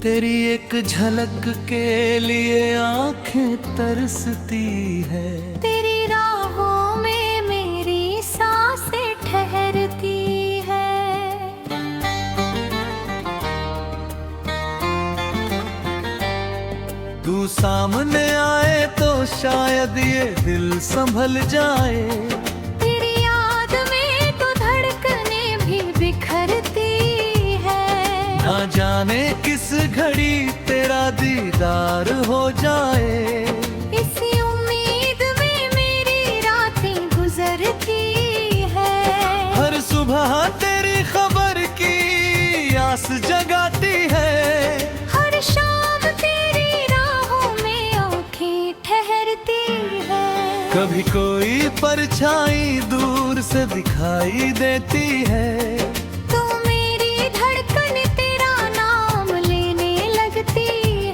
तेरी एक झलक के लिए आंखें तरसती है। तेरी राहों में मेरी सांसें ठहरती है। तू सामने आए तो शायद ये दिल संभल जाए। तेरी याद में तो धड़कनें भी बिखरती है। ना जाने किस घड़ी तेरा दीदार हो जाए। इसी उम्मीद में मेरी रातें गुजरती है। हर सुबह तेरी खबर की आस जगाती है। हर शाम तेरी राहों में आँखें ठहरती है। कभी कोई परछाई दूर से दिखाई देती है। तो मेरी धड़कन तेरा नाम लेने लगती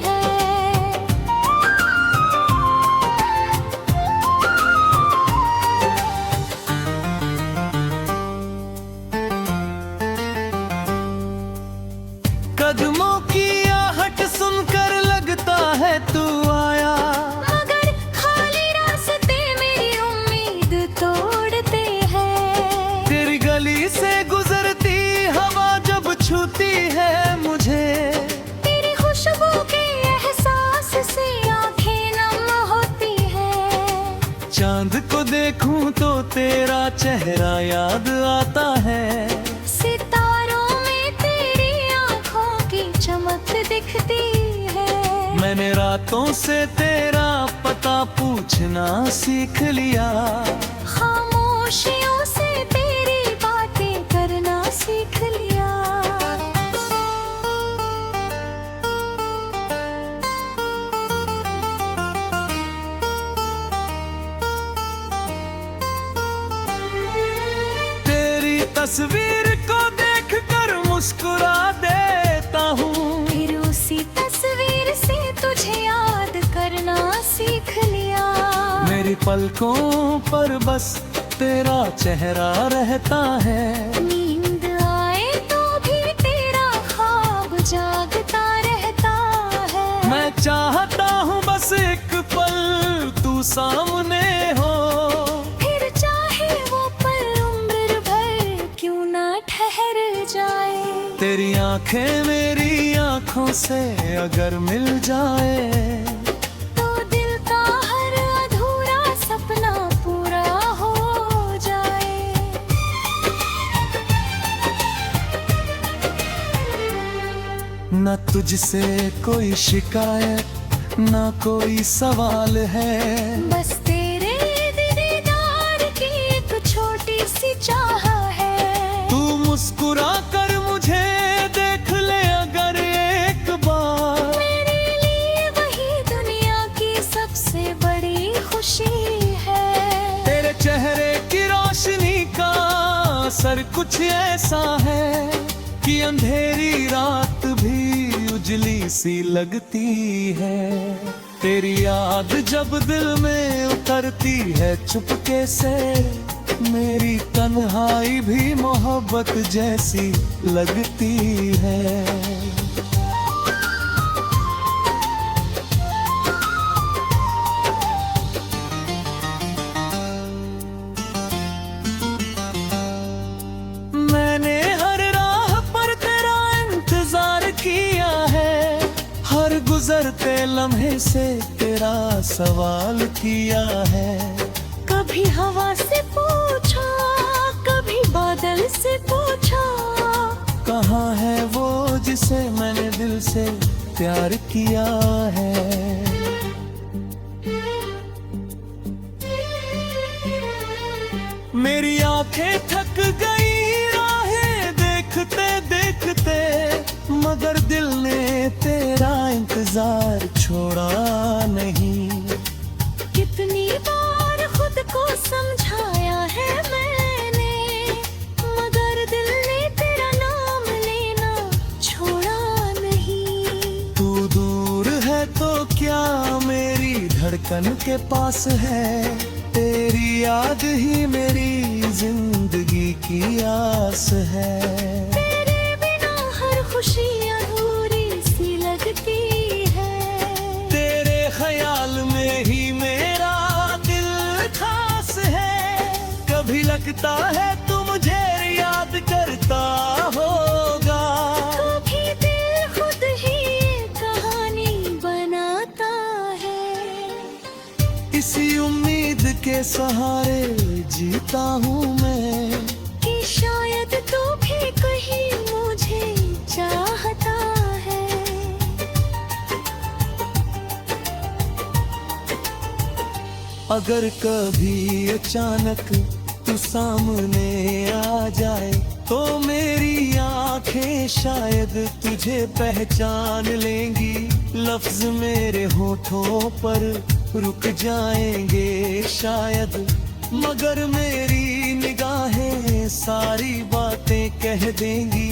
है। कदमों की आहट सुनकर लगता है तू आया। मगर खाली रास्ते मेरी उम्मीद तोड़ते हैं। तेरी गली से गुजरती हवा जब छूती है मुझे। तेरी खुशबू के एहसास से आंखें नम होती है। चांद को देखूं तो तेरा चेहरा याद आता है। सितारों में तेरी आंखों की चमक दिखती है। मैंने रातों से तेरा पता पूछना सीख लिया। खामोशियों से तेरी बातें करना सीख लिया। तेरी तस्वीर को देखकर मुस्कुरा देता हूँ। फिर उसी तस्वीर से तुझे याद करना सीख लिया। मेरी पलकों पर बस तेरा चेहरा रहता है। नींद आए तो भी तेरा ख्वाब जागता रहता है। मैं चाहता हूँ बस एक पल तू सामने हो। फिर चाहे वो पल उम्र भर क्यों ना ठहर जाए। तेरी आंखें मेरी आंखों से अगर मिल जाए। तो दिल का हर अधूरा सपना पूरा हो जाए। न तुझसे कोई शिकायत न कोई सवाल है। बस तेरे दीदार की एक छोटी सी चाह है। तू मुस्कुरा कर मुझे देख ले अगर एक बार। मेरे लिए वही दुनिया की सबसे बड़ी खुशी है। तेरे चेहरे की रोशनी का असर कुछ ऐसा है कि अंधेरी रात भी उजली सी लगती है। तेरी याद जब दिल में उतरती है चुपके से। मेरी तन्हाई भी मोहब्बत जैसी लगती है। मैंने हर राह पर तेरा इंतजार किया है। हर गुजरते लम्हे से तेरा सवाल किया है। कभी हवा से पूछा, कभी बादल से पूछा। कहाँ है वो जिसे मैंने दिल से प्यार किया है। मेरी आंखें थक गई राहें देखते देखते। मगर दिल ने तेरा इंतजार छोड़ा नहीं। कितनी बार खुद को समझाया है मैंने। मगर दिल ने तेरा नाम लेना छोड़ा नहीं। तू दूर है तो क्या मेरी धड़कन के पास है। तेरी याद ही मेरी जिंदगी की आस है। तेरे बिना हर खुशी अधूरी सी लगती लगता है तू मुझे याद करता होगा। कभी दिल खुद ही कहानी बनाता है। इसी उम्मीद के सहारे जीता हूँ मैं कि शायद तू भी कहीं मुझे चाहता है। अगर कभी अचानक तू सामने आ जाए तो मेरी आंखें शायद तुझे पहचान लेंगी। लफ्ज मेरे होठों पर रुक जाएंगे शायद, मगर मेरी निगाहें सारी बातें कह देंगी।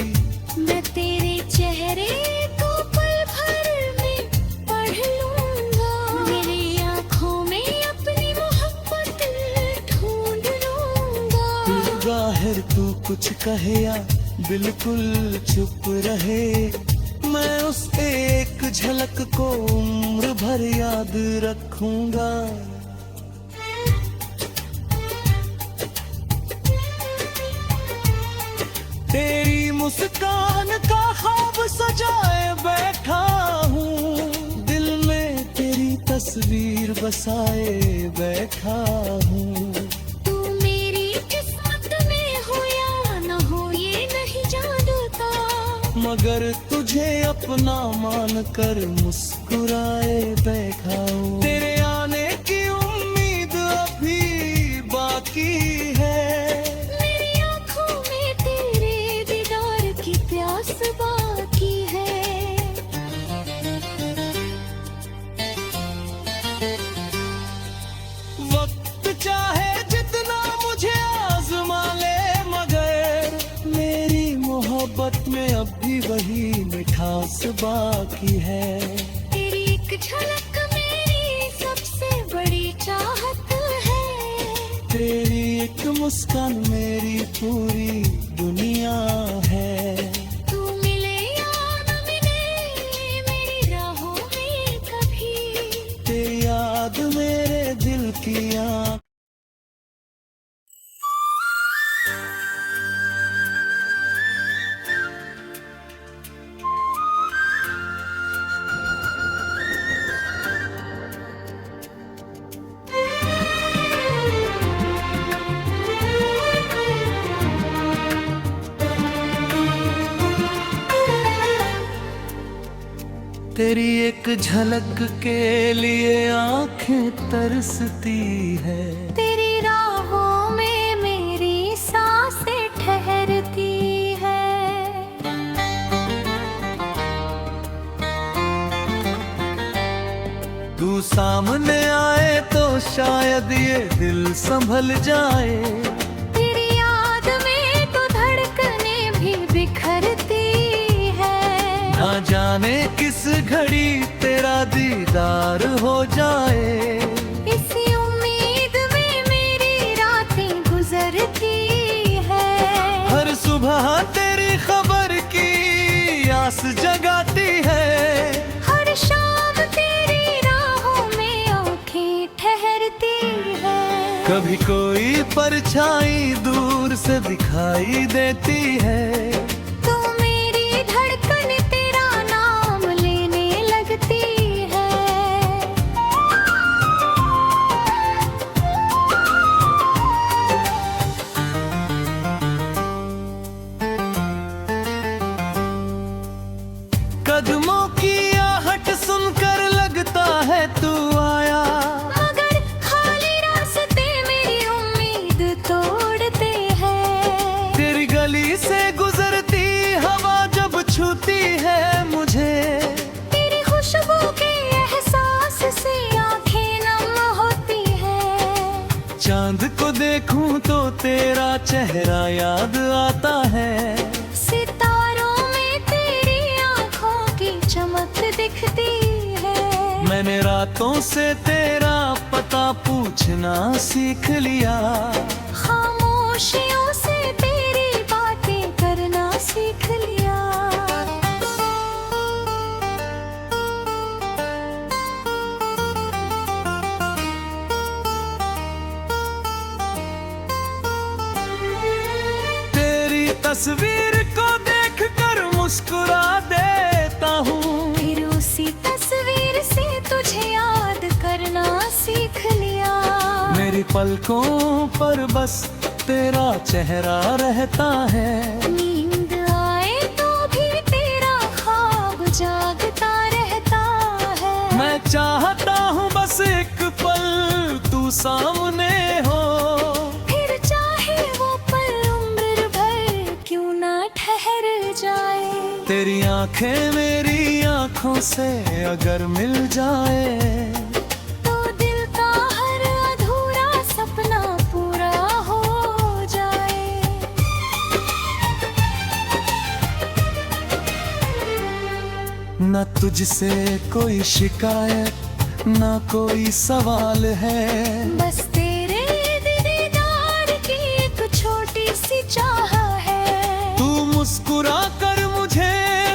मैं तेरे चेहरे को पल भर में पढ़ लूंगा। मेरी आँखों में अपनी मोहब्बत ढूंढ लूंगा। जाहिर तू कुछ कहे या बिल्कुल चुप रहे, मैं उस एक झलक को उम्र भर याद रखूंगा। तेरी मुस्कान का ख्वाब सजाए बैठा हूँ, दिल में तेरी तस्वीर बसाए बैठा हूँ। तू मेरी किस्मत में हो या न हो ये नहीं जानता, मगर तुझे अपना मान कर मुस्कुराए बैठा हूँ। तेरे आने की उम्मीद अभी बाकी है, मेरी आँखों में तेरे दीदार की प्यास बाकी है। वक्त चाहे जितना मुझे आजमा ले, मगर मेरी मोहब्बत में अब भी वही मिठास बाकी है। तेरी एक झलक मेरी सबसे बड़ी चाहत है। तेरी एक मुस्कान मेरी पूरी दुनिया है। तू मिले या न मिले मेरी राहों में कभी, तेरी याद मेरे दिल की आँख। तेरी एक झलक के लिए आंखें तरसती है। तेरी राहों में मेरी सांसें ठहरती है। तू सामने आए तो शायद ये दिल संभल जाए। तेरी याद में तो धड़कनें भी बिखरती है। ना जाने किस घड़ी तेरा दीदार हो जाए। इसी उम्मीद में मेरी रातें गुजरती है। हर सुबह तेरी खबर की आस जगाती है। हर शाम तेरी राहों में आँखें ठहरती है। कभी कोई परछाई दूर से दिखाई देती है। तू मेरी धड़कन तेरा नाम लेने लगती है। कदमों की आहट सुनकर लगता है तू आया, मगर खाली रास्ते मेरी उम्मीद तोड़ते हैं। तेरी गली से गुजरती हवा जब छूती है मुझे। तेरी खुशबू के एहसास से आंखें नम होती है। चांद को देखूं तो तेरा चेहरा याद आता है। सितारों में तेरी आंखों की चमक दिखती है। मैंने रातों से तेरा पता पूछना सीख लिया। खामोशियों से तेरी बातें करना सीख लिया। तस्वीर को देखकर मुस्कुरा देता हूँ। फिर उसी तस्वीर से तुझे याद करना सीख लिया। मेरी पलकों पर बस तेरा चेहरा रहता है। नींद आए तो भी तेरा ख्वाब जागता रहता है। मैं चाहता हूँ बस एक पल तू सामने हो। फिर चाहे वो पल उम्र भर क्यों ना ठहर जाए। तेरी आंखें मेरी आंखों से अगर मिल जाए तो दिल का हर अधूरा सपना पूरा हो जाए। न तुझसे कोई शिकायत न कोई सवाल है। बस तेरे दीदार की एक छोटी सी चाह है। तू मुस्कुरा कर मुझे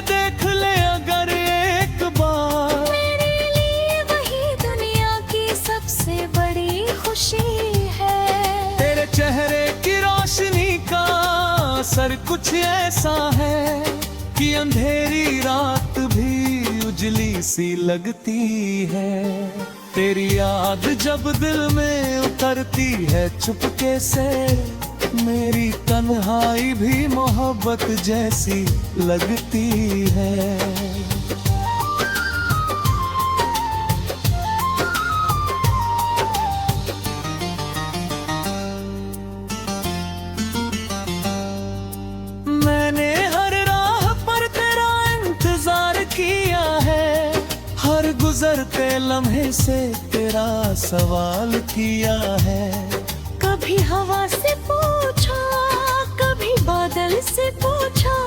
देख ले अगर एक बार। मेरे लिए वही दुनिया की सबसे बड़ी खुशी है। तेरे चेहरे की रोशनी का असर कुछ ऐसा है कि अंधेरी रात भी उजली सी लगती है। तेरी याद जब दिल में उतरती है चुपके से, मेरी तन्हाई भी मोहब्बत जैसी लगती है। मैंने हर राह पर तेरा इंतजार किया है। हर गुजरते लम्हे से तेरा सवाल किया है। कभी हवा से पूछा, कभी बादल से पूछा,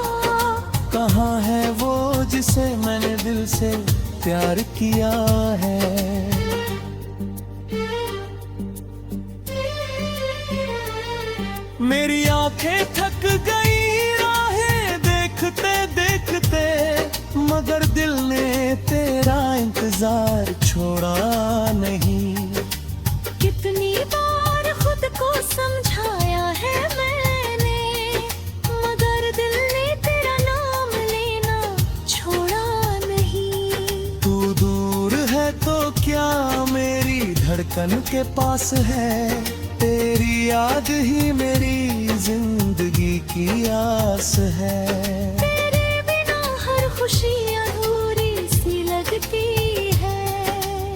कहाँ है वो जिसे मैंने दिल से प्यार किया है। मेरी आंखें थक गई राहें देखते देखते, मगर दिल ने तेरा इंतजार छोड़ा नहीं। कितनी बार खुद को समझाया है मैंने, मगर दिल ने तेरा नाम लेना छोड़ा नहीं। तू दूर है तो क्या मेरी धड़कन के पास है। तेरी याद ही मेरी जिंदगी की आस है। तेरे बिना हर खुशी अधूरी सी लगती है।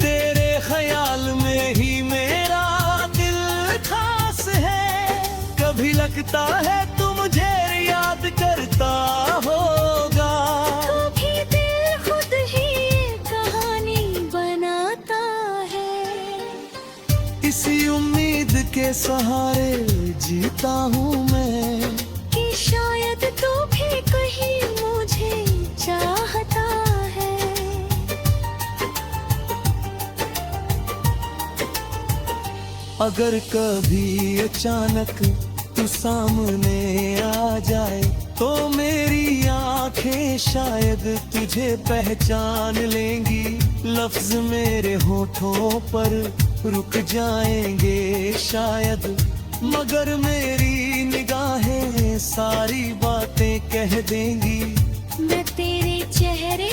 तेरे ख्याल में ही मेरा दिल खास है। कभी लगता है तू मुझे याद करता होगा। कभी दिल खुद ही कहानी बनाता है। इसी उम्मीद के सहारे जीता हूँ मैं, कि शायद तू भी कहीं मुझे चाहता है। अगर कभी अचानक तू सामने आ जाए तो मेरी आंखें शायद तुझे पहचान लेंगी। लफ्ज मेरे होठों पर रुक जाएंगे शायद, मगर मेरी निगाहें सारी बातें कह देंगी। मैं तेरे चेहरे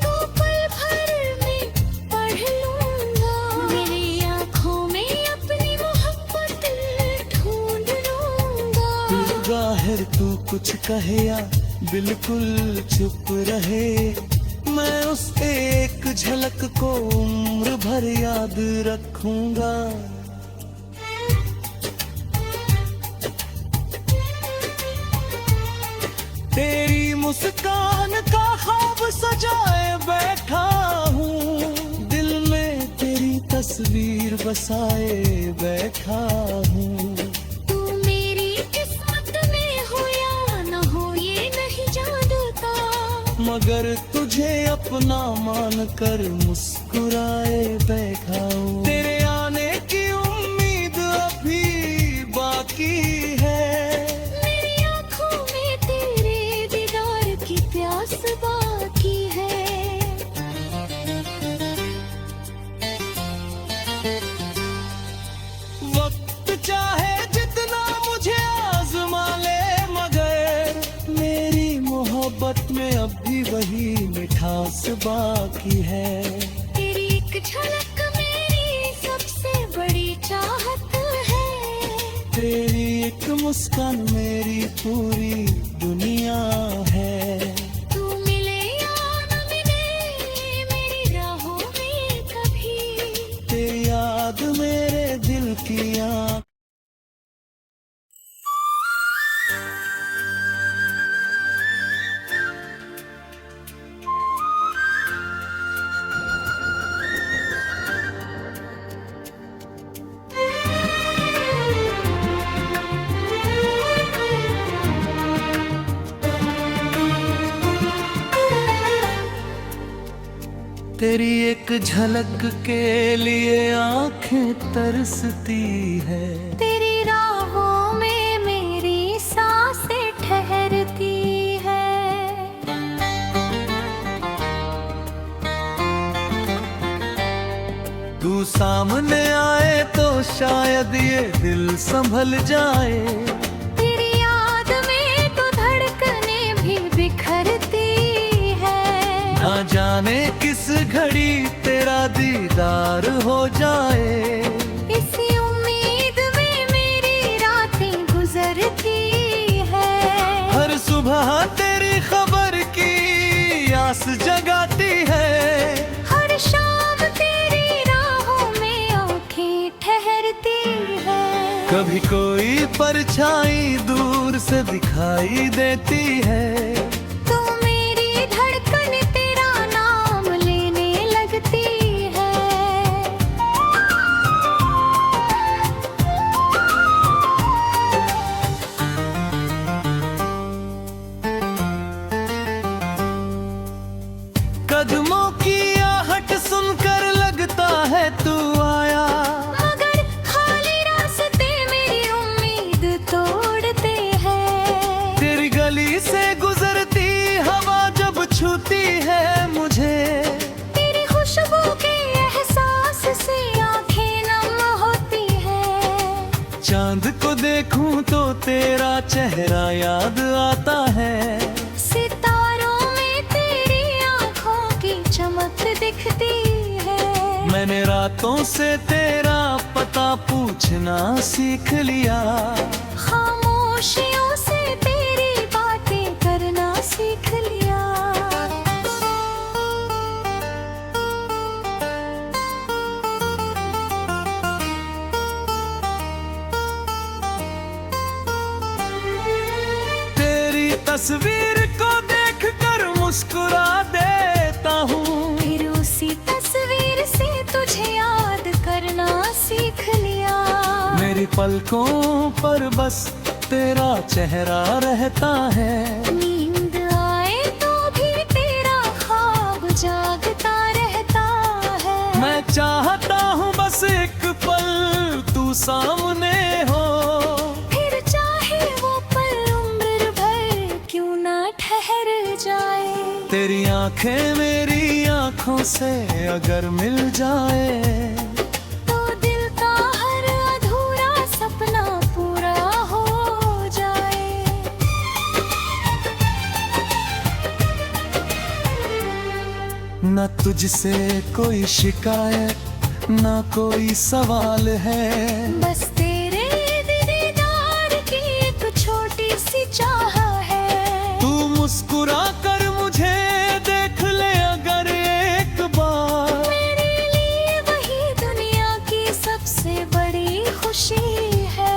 को पल भर में पढ़ लूंगा। मेरी आंखों में अपनी मोहब्बत ढूंढ लूंगा। जाहिर तू कुछ कहे या बिल्कुल चुप रहे, मैं उस एक झलक को उम्र भर याद रखूंगा। तेरी मुस्कान का ख्वाब सजाए बैठा हूँ। दिल में तेरी तस्वीर बसाए बैठा हूँ। तू मेरी किस्मत में हो या न हो ये नहीं जानता, मगर तुझे अपना मान कर मुस्कुराए बैठा हूँ। तेरे आने की उम्मीद अभी बाकी है। मेरी आंखों में तेरे दीदार की प्यास बाकी है। वक्त चाहे जितना मुझे आजमा ले, मगर वही मिठास बाकी है। तेरी एक झलक मेरी सबसे बड़ी चाहत है। तेरी एक मुस्कान मेरी पूरी दुनिया है। तू मिले या न मिले मेरी राहों में कभी, तेरी याद मेरे दिल की आँख। तेरी एक झलक के लिए आंखें तरसती है। तेरी राहों में मेरी सांसें ठहरती है। तू सामने आए तो शायद ये दिल संभल जाए। तेरी याद में तो धड़कने भी बिखरती है। ना जाने किस घड़ी तेरा दीदार हो जाए। इसी उम्मीद में मेरी रातें गुजरती है। हर सुबह तेरी खबर की आस जगाती है। हर शाम तेरी राहों में आँखें ठहरती है। कभी कोई परछाई दूर से दिखाई देती है। तो मेरी धड़कन तेरा नाम लेने लगती है। कदमों की आहट सुनकर लगता है तू आया। मगर खाली रास्ते मेरी उम्मीद तोड़ते हैं। तेरी गली से गुजरती हवा जब छूती है मुझे। तेरी खुशबू के एहसास से आंखें नम होती है। चांद को देखूं तो तेरा चेहरा याद आता है। सितारों में तेरी आंखों की चमक दिखती है। मैंने रातों से तेरा पता पूछना सीख लिया। खामोशियों से तेरी बातें करना सीख लिया। तेरी तस्वीर को देखकर मुस्कुरा देता हूँ। फिर उसी तस्वीर से तुझे याद करना सीख लिया। मेरी पलकों पर बस तेरा चेहरा रहता है। नींद आए तो भी तेरा ख्वाब जागता रहता है। मैं चाहता हूँ बस एक पल तू सामने हो। फिर चाहे वो पल उम्र भर क्यों ना ठहर जाए। तेरी आंखें मेरी आंखों से अगर मिल जाए तो दिल का हर अधूरा सपना पूरा हो जाए। न तुझसे कोई शिकायत न कोई सवाल है। बस तेरे दीदार की एक छोटी सी चाह है। तू मुस्कुरा कर मुझे देख ले अगर एक बार। मेरे लिए वही दुनिया की सबसे बड़ी खुशी है।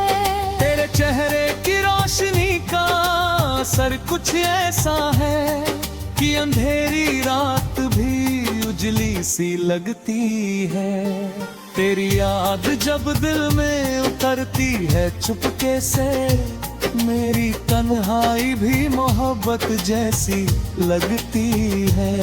तेरे चेहरे की रोशनी का असर कुछ ऐसा है कि अंधेरी रात भी उजली सी लगती है। तेरी याद जब दिल में उतरती है चुपके से, मेरी तन्हाई भी मोहब्बत जैसी लगती है।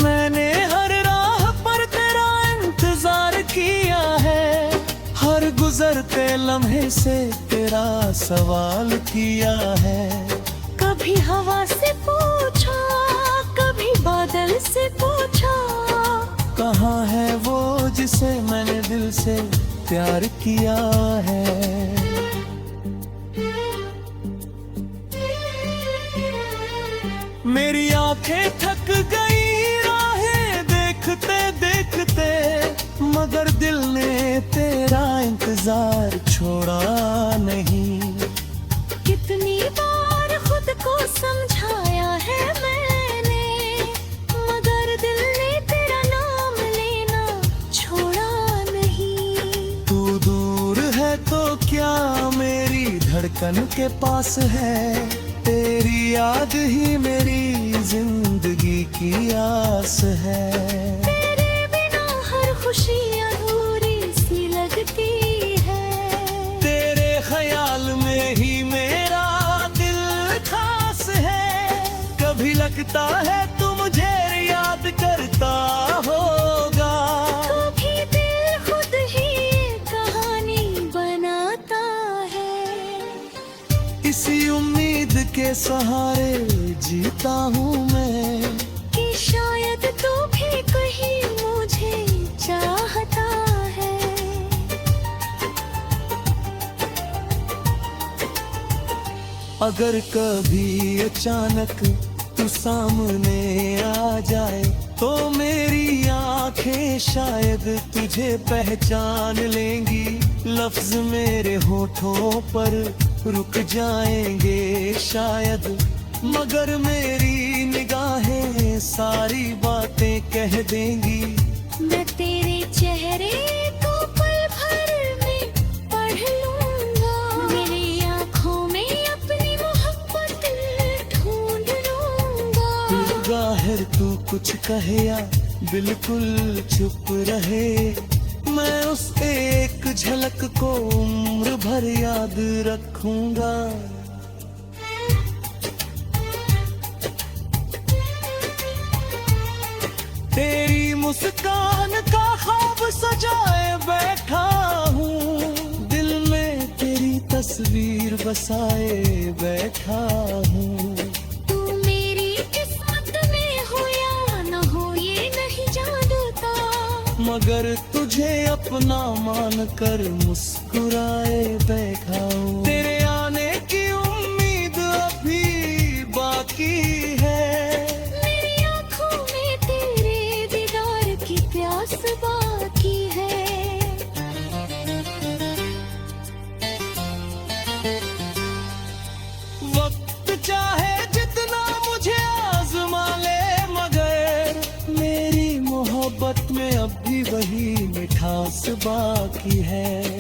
मैंने हर राह पर तेरा इंतजार किया है। हर गुजरते लम्हे से तेरा सवाल किया है। कभी हवा से पूछा, कभी बादल से पूछा, कहाँ है वो जिसे मैंने दिल से प्यार किया है। मेरी आंखें थक गई राहें देखते देखते, मगर दिल ने तेरा इंतजार छोड़ा नहीं। कितनी बार खुद को समझाया है मैंने, मगर दिल ने तेरा नाम लेना छोड़ा नहीं। तू दूर है तो क्या मेरी धड़कन के पास है, तेरी याद ही मेरी जिंदगी की आस है। तेरे बिना हर खुशी अधूरी सी लगती है, तेरे ख्याल में ही मेरा दिल खास है। कभी लगता है तू मुझे याद करता होगा, कभी दिल खुद ही कहानी बनाता है। इसी उम्मीद के सहारे जीता हूँ मैं, कि शायद तू भी कहीं मुझे चाहता है। अगर कभी अचानक तू सामने आ जाए, तो मेरी आंखें शायद तुझे पहचान लेंगी। लफ्ज मेरे होठों पर रुक जाएंगे शायद, मगर मेरी निगाहें सारी बातें कह देंगी। मैं तेरे चेहरे को पल भर में पढ़ लूंगा, मेरी आँखों में अपनी मोहब्बत ढूंढ लूंगा। जाहिर तू कुछ कहे या बिल्कुल चुप रहे, मैं उस एक झलक को उम्र भर याद रखूंगा। तेरी मुस्कान का ख्वाब सजाए बैठा हूँ, दिल में तेरी तस्वीर बसाए बैठा हूँ। तू मेरी किस्मत में हो या न हो ये नहीं जानता, मगर तुझे अपना मान कर मुस्कुराए बैठा हूँ। तेरे आने की उम्मीद अभी बाकी है, मेरी आँखों में तेरे दीदार की प्यास बाकी है। वक्त चाहे जितना मुझे आजमा ले, मगर मेरी मोहब्बत में अब भी वही मिठास बाकी है।